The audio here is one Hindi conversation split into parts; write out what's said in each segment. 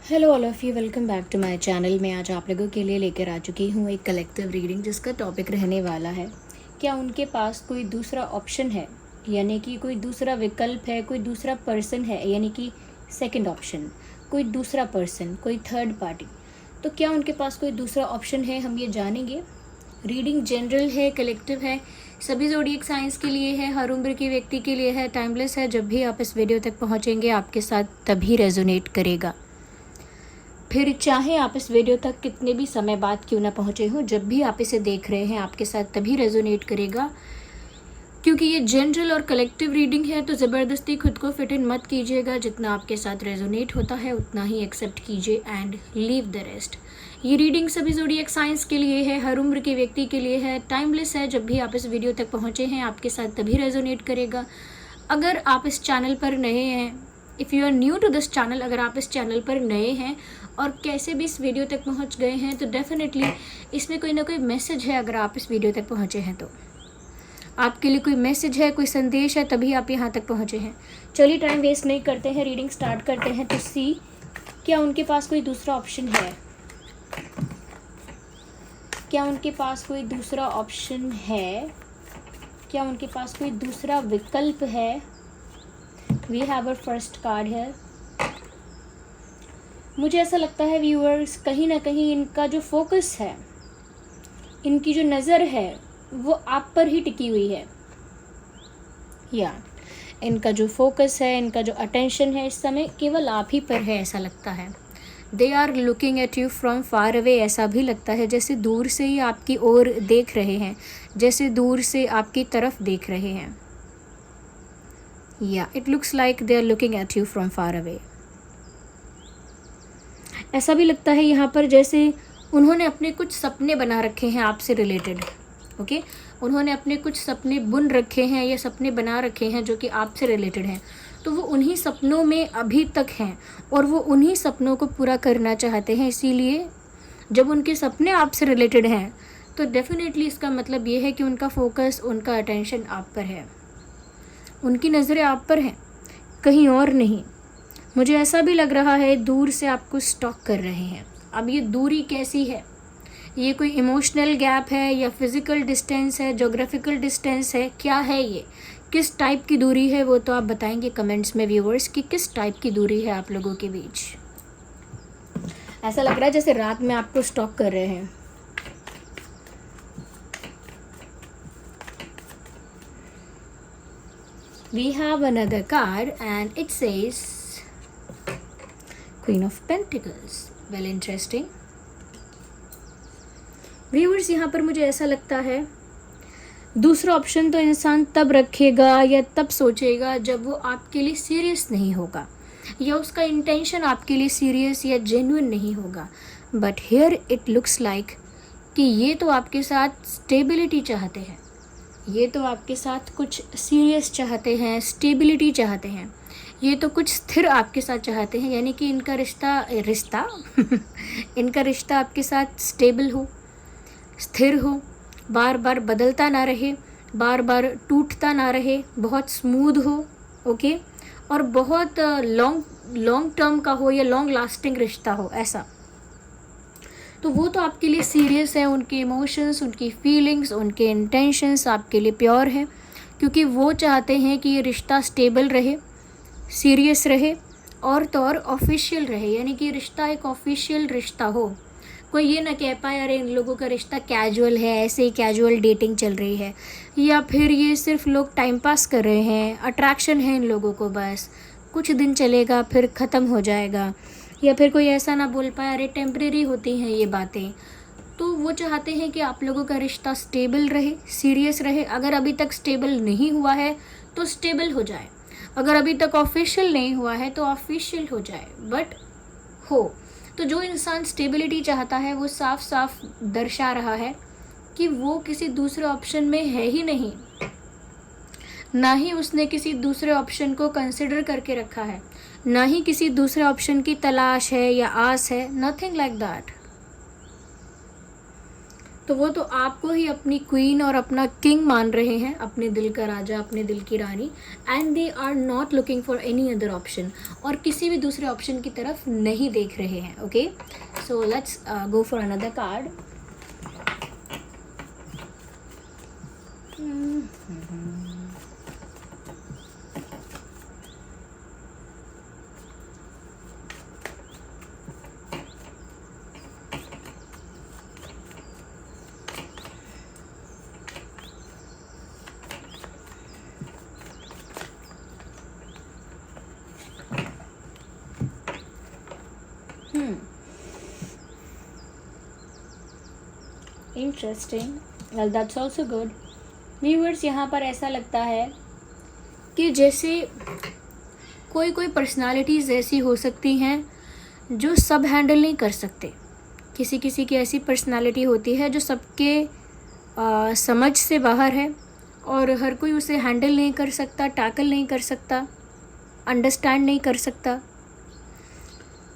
Hello all of you, welcome back to my channel. मैं आज आप लोगों के लिए लेकर आ चुकी हूँ एक कलेक्टिव रीडिंग जिसका टॉपिक रहने वाला है क्या उनके पास कोई दूसरा ऑप्शन है, यानी कि कोई दूसरा विकल्प है, कोई दूसरा पर्सन है, यानी कि सेकंड ऑप्शन, कोई दूसरा पर्सन, कोई थर्ड पार्टी। तो क्या उनके पास कोई दूसरा ऑप्शन है, हम ये जानेंगे। रीडिंग जनरल है, कलेक्टिव है, सभी ज़ोडिएक साइंस के लिए है, हर उम्र के व्यक्ति के लिए है, टाइमलेस है। जब भी आप इस वीडियो तक पहुँचेंगे आपके साथ तभी रेजोनेट करेगा। फिर चाहे आप इस वीडियो तक कितने भी समय बाद क्यों ना पहुँचे हों, जब भी आप इसे देख रहे हैं आपके साथ तभी रेजोनेट करेगा। क्योंकि ये जनरल और कलेक्टिव रीडिंग है तो ज़बरदस्ती खुद को फिट इन मत कीजिएगा। जितना आपके साथ रेजोनेट होता है उतना ही एक्सेप्ट कीजिए एंड लीव द रेस्ट। ये रीडिंग सभी ज़ोडिएक साइंस के लिए है, हर उम्र के व्यक्ति के लिए है, टाइमलेस है। जब भी आप इस वीडियो तक पहुँचे हैं आपके साथ तभी रेजोनेट करेगा। अगर आप इस चैनल पर नए हैं, if you are new to this channel, अगर आप इस चैनल पर नए हैं और कैसे भी इस वीडियो तक पहुंच गए हैं तो डेफिनेटली इसमें कोई ना कोई मैसेज है। अगर आप इस वीडियो तक पहुंचे हैं तो आपके लिए कोई मैसेज है, कोई संदेश है, तभी आप यहां तक पहुंचे हैं। चलिए टाइम वेस्ट नहीं करते हैं, रीडिंग स्टार्ट करते हैं। तो सी, क्या उनके पास कोई दूसरा ऑप्शन है? क्या उनके पास कोई दूसरा ऑप्शन है? क्या उनके पास कोई दूसरा विकल्प है? We have our first card है। मुझे ऐसा लगता है व्यूअर्स, कहीं ना कहीं इनका जो फोकस है, इनकी जो नज़र है वो आप पर ही टिकी हुई है। या इनका जो फोकस है, इनका जो अटेंशन है इस समय केवल आप ही पर है, ऐसा लगता है। They are looking at you from far away. ऐसा भी लगता है जैसे दूर से ही आपकी ओर देख रहे हैं, जैसे दूर से आपकी तरफ देख रहे हैं। या it looks like they are looking at you from far away. ऐसा भी लगता है यहाँ पर जैसे उन्होंने अपने कुछ सपने बना रखे हैं आपसे रिलेटेड। ओके, उन्होंने अपने कुछ सपने बुन रखे हैं या सपने बना रखे हैं जो कि आपसे रिलेटेड हैं। तो वो उन्हीं सपनों में अभी तक हैं और वो उन्हीं सपनों को पूरा करना चाहते हैं। इसीलिए जब उनके सपने आपसे रिलेटेड हैं तो डेफिनेटली इसका मतलब ये है कि उनका फोकस, उनका अटेंशन आप पर है, उनकी नज़रें आप पर हैं, कहीं और नहीं। मुझे ऐसा भी लग रहा है दूर से आपको स्टॉक कर रहे हैं। अब ये दूरी कैसी है? ये कोई इमोशनल गैप है या फिज़िकल डिस्टेंस है, ज्योग्राफिकल डिस्टेंस है, क्या है ये? किस टाइप की दूरी है वो तो आप बताएंगे कमेंट्स में व्यूअर्स कि किस टाइप की दूरी है आप लोगों के बीच। ऐसा लग रहा है जैसे रात में आपको स्टॉक कर रहे हैं। We have another card and it says Queen of Pentacles. Well, interesting. Viewers, यहाँ पर मुझे ऐसा लगता है दूसरा ऑप्शन तो इंसान तब रखेगा या तब सोचेगा जब वो आपके लिए सीरियस नहीं होगा या उसका इंटेंशन आपके लिए सीरियस या जेन्युइन नहीं होगा। But here it looks like कि ये तो आपके साथ स्टेबिलिटी चाहते हैं, ये तो आपके साथ कुछ सीरियस चाहते हैं, स्टेबिलिटी चाहते हैं, ये तो कुछ स्थिर आपके साथ चाहते हैं। यानी कि इनका रिश्ता इनका रिश्ता आपके साथ स्टेबल हो, स्थिर हो, बार बार बदलता ना रहे, बार बार टूटता ना रहे, बहुत स्मूथ हो। ओके, और बहुत लॉन्ग टर्म का हो या लॉन्ग लास्टिंग रिश्ता हो, ऐसा। तो वो तो आपके लिए सीरियस है, उनके इमोशंस, उनकी फीलिंग्स, उनके इंटेंशंस आपके लिए प्योर हैं, क्योंकि वो चाहते हैं कि ये रिश्ता स्टेबल रहे, सीरियस रहे और तो और ऑफिशियल रहे। यानी कि रिश्ता एक ऑफिशियल रिश्ता हो, कोई ये ना कह पाए अरे इन लोगों का रिश्ता कैजुअल है, ऐसे ही कैजुअल डेटिंग चल रही है, या फिर ये सिर्फ लोग टाइम पास कर रहे हैं, अट्रैक्शन है इन लोगों को, बस कुछ दिन चलेगा फिर ख़त्म हो जाएगा। या फिर कोई ऐसा ना बोल पाए अरे टेम्परेरी होती हैं ये बातें। तो वो चाहते हैं कि आप लोगों का रिश्ता स्टेबल रहे, सीरियस रहे। अगर अभी तक स्टेबल नहीं हुआ है तो स्टेबल हो जाए, अगर अभी तक ऑफिशियल नहीं हुआ है तो ऑफिशियल हो जाए, बट हो। तो जो इंसान स्टेबिलिटी चाहता है वो साफ साफ दर्शा रहा है कि वो किसी दूसरे ऑप्शन में है ही नहीं, ना ही उसने किसी दूसरे ऑप्शन को कंसिडर करके रखा है, ना ही किसी दूसरे ऑप्शन की तलाश है या आस है, नथिंग लाइक दैट। तो वो तो आपको ही अपनी क्वीन और अपना किंग मान रहे हैं, अपने दिल का राजा, अपने दिल की रानी, and they are not looking for any other option, और किसी भी दूसरे ऑप्शन की तरफ नहीं देख रहे हैं. Okay, so let's go for another card. Interesting. Well that's also good. Viewers, यहाँ पर ऐसा लगता है कि जैसे कोई कोई पर्सनालिटीज़ ऐसी हो सकती हैं जो सब हैंडल नहीं कर सकते. किसी किसी की ऐसी पर्सनालिटी होती है जो सबके समझ से बाहर है, और हर कोई उसे हैंडल नहीं कर सकता, टैकल नहीं कर सकता, अंडरस्टैंड नहीं कर सकता.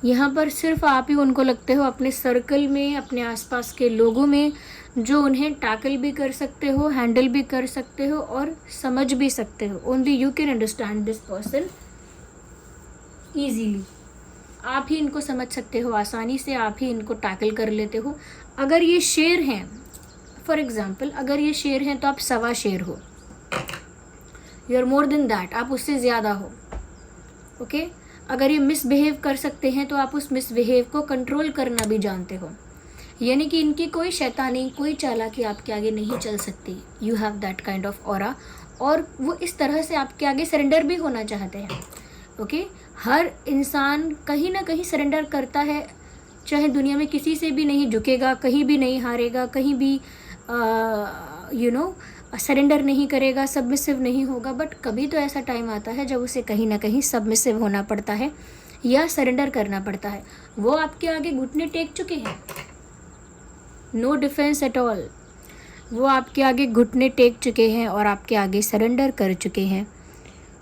यहाँ पर सिर्फ आप ही उनको लगते हो अपने सर्कल में, अपने आसपास के लोगों में, जो उन्हें टैकल भी कर सकते हो, हैंडल भी कर सकते हो और समझ भी सकते हो. Only you can understand this person easily. आप ही इनको समझ सकते हो आसानी से, आप ही इनको टैकल कर लेते हो. अगर ये शेर हैं, फॉर एग्जाम्पल, अगर ये शेर हैं तो आप सवा शेर हो. You are more than that, आप उससे ज़्यादा हो. ओके, अगर ये मिसबिहेव कर सकते हैं तो आप उस मिसबिहेव को कंट्रोल करना भी जानते हो. यानी कि इनकी कोई शैतानी, कोई चालाकी आपके आगे नहीं चल सकती. You have that kind of aura, और वो इस तरह से आपके आगे सरेंडर भी होना चाहते हैं. ओके, हर इंसान कहीं ना कहीं सरेंडर करता है, चाहे दुनिया में किसी से भी नहीं झुकेगा, कहीं भी नहीं हारेगा, कहीं भी सरेंडर नहीं करेगा, सबमिसिव नहीं होगा. बट कभी तो ऐसा टाइम आता है जब उसे कहीं ना कहीं सबमिसिव होना पड़ता है या सरेंडर करना पड़ता है. वो आपके आगे घुटने टेक चुके हैं, नो डिफेंस एट ऑल. वो आपके आगे घुटने टेक चुके हैं और आपके आगे सरेंडर कर चुके हैं,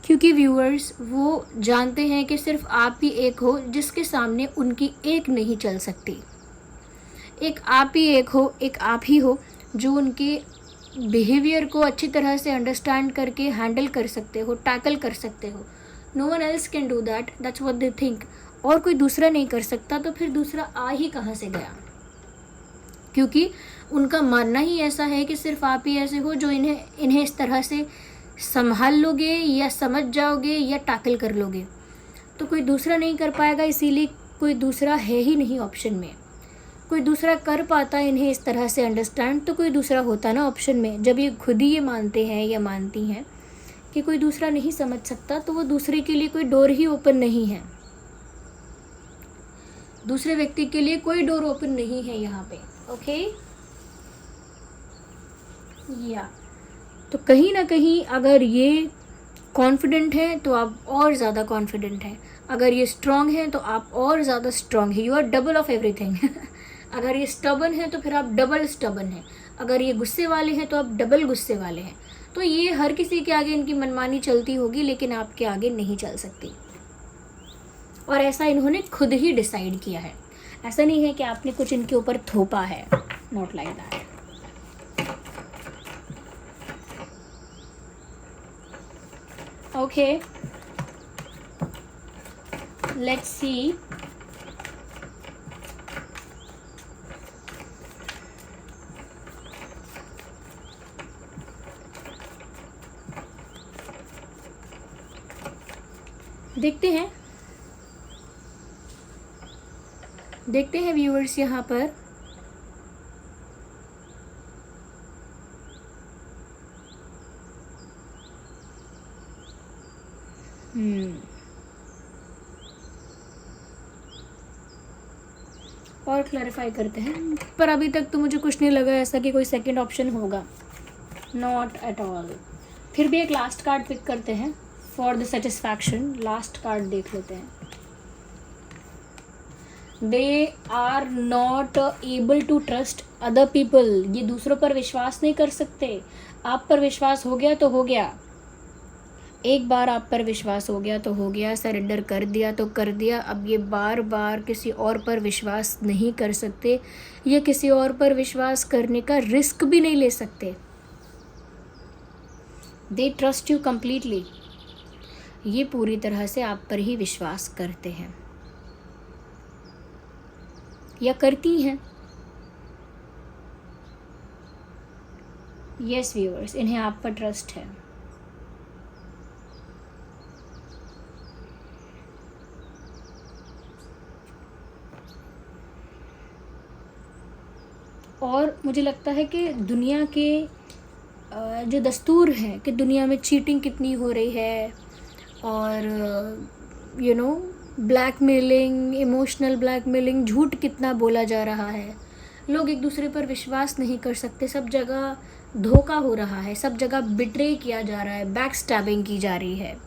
क्योंकि व्यूअर्स वो जानते हैं कि सिर्फ आप ही एक हो जिसके सामने उनकी एक नहीं चल सकती. एक आप ही एक हो, एक आप ही हो जो उनके बिहेवियर को अच्छी तरह से अंडरस्टैंड करके हैंडल कर सकते हो, टैकल कर सकते हो. No one else can do that, that's what they think. और कोई दूसरा नहीं कर सकता, तो फिर दूसरा आ ही कहाँ से गया? क्योंकि उनका मानना ही ऐसा है कि सिर्फ आप ही ऐसे हो जो इन्हें इस तरह से संभाल लोगे या समझ जाओगे या टैकल कर लोगे. तो कोई दूसरा नहीं कर पाएगा, इसीलिए कोई दूसरा है ही नहीं ऑप्शन में. कोई दूसरा कर पाता है इन्हें इस तरह से अंडरस्टैंड, तो कोई दूसरा होता ना ऑप्शन में. जब ये खुद ही ये मानते हैं या मानती हैं कि कोई दूसरा नहीं समझ सकता, तो वो दूसरे के लिए कोई डोर ही ओपन नहीं है. दूसरे व्यक्ति के लिए कोई डोर ओपन नहीं है यहाँ पे. ओके, या तो कहीं ना कहीं अगर ये कॉन्फिडेंट हैं तो आप और ज़्यादा कॉन्फिडेंट हैं. अगर ये स्ट्रांग हैं तो आप और ज़्यादा स्ट्रांग हैं. You are double of everything. अगर ये स्टबन है तो फिर आप डबल स्टबन हैं. अगर ये गुस्से वाले हैं तो आप डबल गुस्से वाले हैं. तो ये हर किसी के आगे इनकी मनमानी चलती होगी, लेकिन आपके आगे नहीं चल सकती. और ऐसा इन्होंने खुद ही डिसाइड किया है. ऐसा नहीं है कि आपने कुछ इनके ऊपर थोपा है. Not like that. Okay, let's see. देखते हैं व्यूअर्स यहाँ पर. और क्लैरिफाई करते हैं, पर अभी तक तो मुझे कुछ नहीं लगा ऐसा कि कोई सेकंड ऑप्शन होगा. Not at all. फिर भी एक लास्ट कार्ड पिक करते हैं for the satisfaction. Last card देख लेते हैं. They are not able to trust other people. ये दूसरों पर विश्वास नहीं कर सकते. आप पर विश्वास हो गया तो हो गया. एक बार आप पर विश्वास हो गया तो हो गया, सरेंडर कर दिया तो कर दिया। अब ये बार बार किसी और पर विश्वास नहीं कर सकते, या किसी और पर विश्वास करने का रिस्क भी नहीं ले सकते। They trust you completely. ये पूरी तरह से आप पर ही विश्वास करते हैं या करती हैं। यस व्यूअर्स, इन्हें आप पर ट्रस्ट है। और मुझे लगता है कि दुनिया के जो दस्तूर हैं कि दुनिया में चीटिंग कितनी हो रही है, और ब्लैकमेलिंग, इमोशनल ब्लैकमेलिंग, झूठ कितना बोला जा रहा है। लोग एक दूसरे पर विश्वास नहीं कर सकते, सब जगह धोखा हो रहा है, सब जगह बिट्रे किया जा रहा है, बैक स्टैबिंग की जा रही है।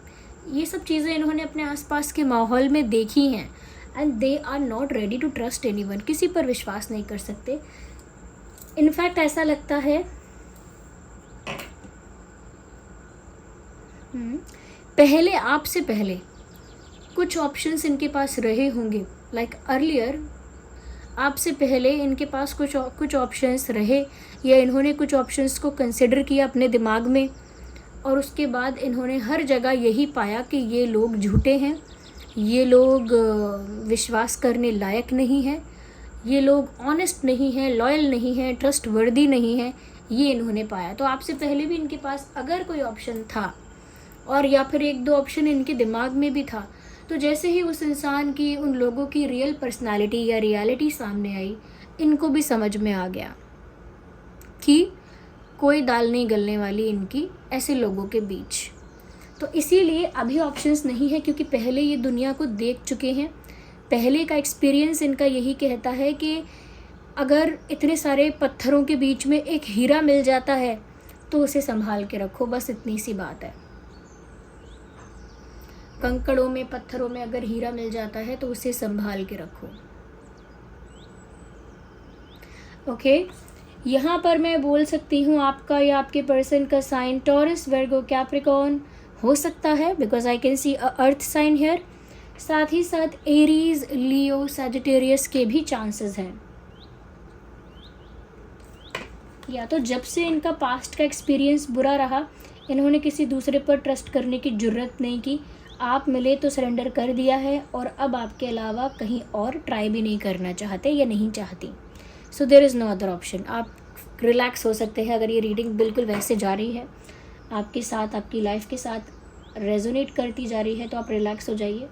ये सब चीज़ें इन्होंने अपने आसपास के माहौल में देखी हैं, and they are not ready to trust anyone. किसी पर विश्वास नहीं कर सकते। इनफैक्ट ऐसा लगता है पहले, आपसे पहले कुछ ऑप्शंस इनके पास रहे होंगे। लाइक अर्लियर, आपसे पहले इनके पास कुछ ऑप्शंस रहे, या इन्होंने कुछ ऑप्शंस को कंसिडर किया अपने दिमाग में, और उसके बाद इन्होंने हर जगह यही पाया कि ये लोग झूठे हैं, ये लोग विश्वास करने लायक नहीं हैं, ये लोग ऑनेस्ट नहीं हैं, लॉयल नहीं हैं, ट्रस्टवर्दी नहीं हैं। ये इन्होंने पाया। तो आपसे पहले भी इनके पास अगर कोई ऑप्शन था, और या फिर एक दो ऑप्शन इनके दिमाग में भी था, तो जैसे ही उस इंसान की, उन लोगों की रियल पर्सनालिटी या रियलिटी सामने आई, इनको भी समझ में आ गया कि कोई दाल नहीं गलने वाली इनकी ऐसे लोगों के बीच। तो इसीलिए अभी ऑप्शंस नहीं है, क्योंकि पहले ये दुनिया को देख चुके हैं। पहले का एक्सपीरियंस इनका यही कहता है कि अगर इतने सारे पत्थरों के बीच में एक हीरा मिल जाता है तो उसे संभाल के रखो, बस इतनी सी बात है। कंकड़ों में, पत्थरों में अगर हीरा मिल जाता है तो उसे संभाल के रखो। ओके, यहाँ पर मैं बोल सकती हूँ आपका या आपके पर्सन का साइन टॉरस, वर्गो, कैप्रिकॉर्न हो सकता है, because I can see a earth sign here. साथ ही साथ एरीज, लियो, सैजिटेरियस के भी चांसेस हैं। या तो जब से इनका पास्ट का एक्सपीरियंस बुरा रहा, इन्होंने किसी दूसरे पर ट्रस्ट करने की जुर्रत नहीं की। आप मिले तो सरेंडर कर दिया है, और अब आपके अलावा कहीं और ट्राई भी नहीं करना चाहते या नहीं चाहती। So there is no other option. आप रिलैक्स हो सकते हैं। अगर ये रीडिंग बिल्कुल वैसे जा रही है, आपके साथ, आपकी लाइफ के साथ रेजोनेट करती जा रही है, तो आप रिलैक्स हो जाइए।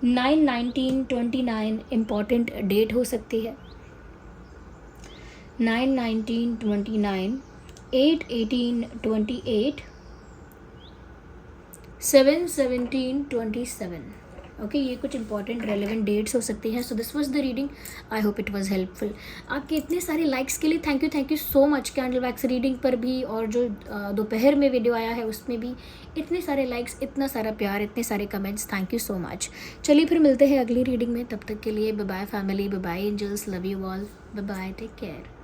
9/19/29 इम्पॉर्टेंट डेट हो सकती है। 9/19/29, 8/18/28, 7/17/27। ओके, ये कुछ इंपॉर्टेंट रेलेवेंट डेट्स हो सकती हैं। So this was the reading. I hope it was helpful. आपके इतने सारे लाइक्स के लिए thank you so much. Candle wax reading पर भी, और जो दोपहर में वीडियो आया है उसमें भी इतने सारे लाइक्स, इतना सारा प्यार, इतने सारे comments, thank you so much. चलिए फिर मिलते हैं अगली रीडिंग में। तब तक के लिए bye bye family, bye bye angels, love you all, bye bye, take care.